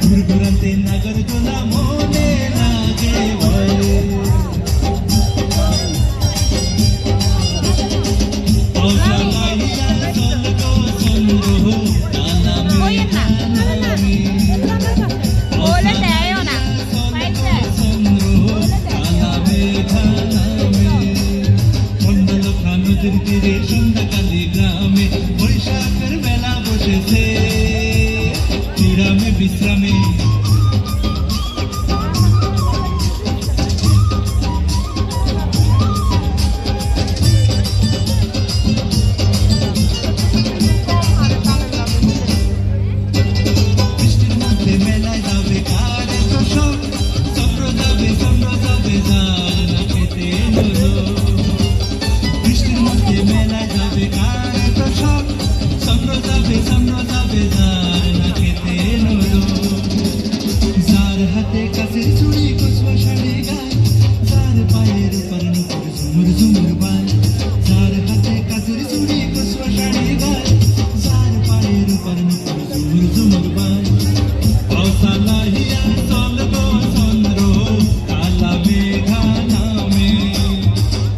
ঘুরঘুরাতে নাগরদোলা মনে লাগে বলে নদীর তীরে সন্ধ্যাকালী গ্রামে বৈশাখের মেলা বসেছে বিরামে বিশ্রামে বৃষ্টির মধ্যে মেলায় যাবে কার এত শখ চন্দ্র যাবে যার না খেতে হলো মেলায় যাবে কার এত শখ চন্দ্র যাবে যার না খেতে নলো যার হাতে কাছের চুড়ি কচুয়া শাড়ি গায় যার পায়ের উপর নুপুর ঝুমুর ঝুমুর বায় যার হাতে কাছের চুড়ি কচুয়া শাড়ি গায় যার পায়ের উপর নুপুর ঝুমুর ঝুমুর বায় অসালাহিয়া চল গো চন্দ্র কালা মেঘা নামে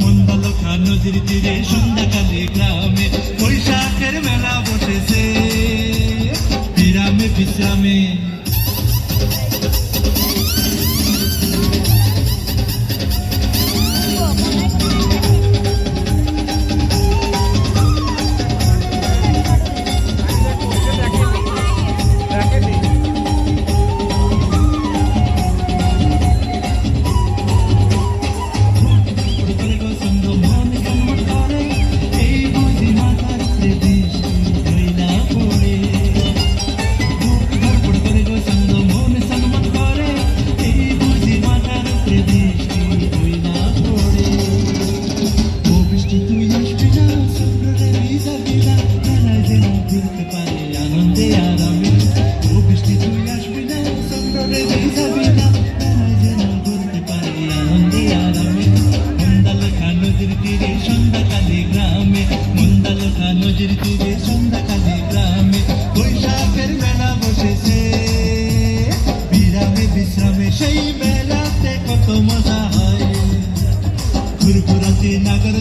মন্দালখা নদীর তীরে সন্ধ্যাকালী গ্রামে বৈশাখের মেলা বসেছে বিরামে বিশ্রামে সন্ধ্যাকালী গ্রামে মন্দালখা নদীর তীরে সন্ধ্যাকালী গ্রামে বৈশাখের মেলা বসেছে বিরামে বিশ্রামে সেই মেলাতে কত মজা হয় ঘুরঘুরাতে নাগর